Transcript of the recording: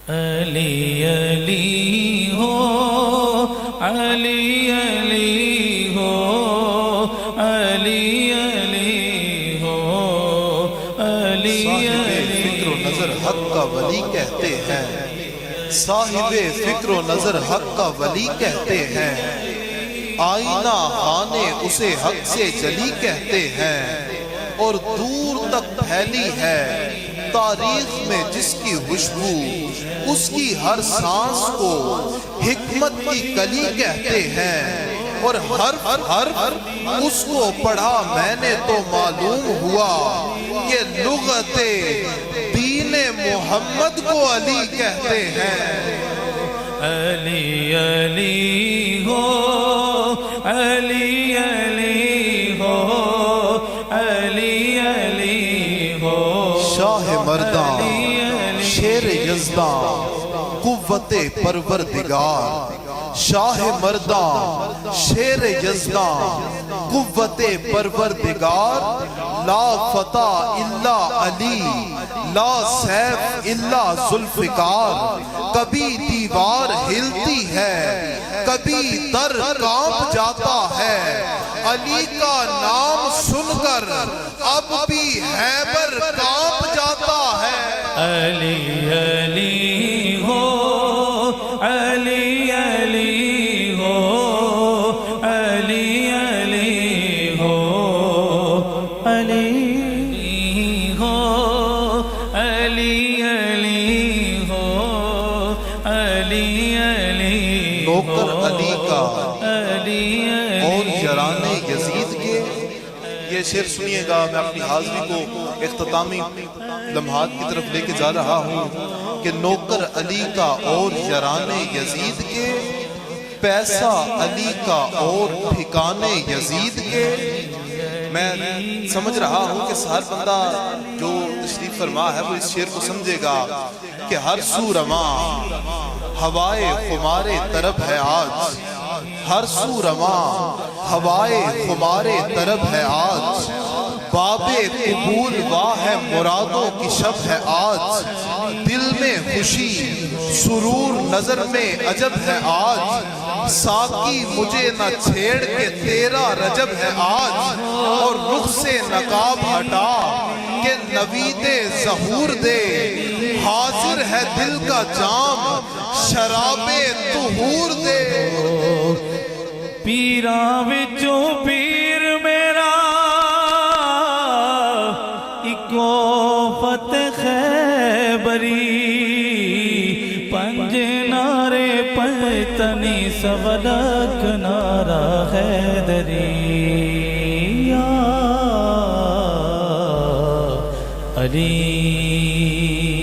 علی علی ہو، علی علی ہو، علی علی ہو، علی صاحب فکر و نظر حق کا ولی کہتے ہیں، صاحب فکر و نظر حق کا ولی کہتے ہیں، آئینہ خانے اسے حق سے جلی کہتے ہیں، اور دور تک پھیلی ہے تاریخ میں جس کی خوشبو، اس کی ہر سانس کو حکمت کی کلی کہتے ہیں، اور ہر اس کو پڑھا میں نے تو معلوم ہوا کہ لغت دین محمد کو علی کہتے ہیں۔ علی علی ہو، علی علی ہو، علی علی ہو، شاہ مرداں شیر یزداں قوت پروردگار، شاہ مرداں شیر یزداں قوت پروردگار، لا فتح الا علی، لا سیف الا ذوالفقار، کبھی دیوار ہلتی ہے کبھی در کانپ جاتا ہے، علی کا نام سن کر اب بھی خیبر کانپ جاتا ہے۔ علی علی ہو، علی علی ہو، علی علی ہو، علی ہو، علی علی ہو، علی علی ہو، نوکر علی کا علی اور یاران یزید کے، یہ شعر سنیے گا۔ میں اپنی حاضری کو اختتامی لمحات کی طرف لے کے جا رہا ہوں کہ نوکر علی کا اور یاران یزید کے، پیسہ علی کا اور ٹھکانے یزید کے۔ میں سمجھ رہا ہوں کہ ہر بندہ جو تشریف فرما ہے وہ اس شعر کو سمجھے گا کہ ہر سو رواں ہوائے خمارے طرب ہے آج، ہر سو رواں ہوائے خمارے طرب ہے آج، باب قبول واہ ہے مرادوں کی شب ہے آج، دل میں خوشی سرور نظر میں عجب ہے آج، ساقی مجھے نہ چھیڑ کے تیرا رجب ہے آج، اور رخ سے نقاب ہٹا کہ نوید ظہور دے، حاضر ہے دل کا جام شراب طہور دے۔ پیراں وچوں پیر میرا اکو فتح خیبری، پنج نعرے پنجتنی سولک نعرہ حیدری، یا علی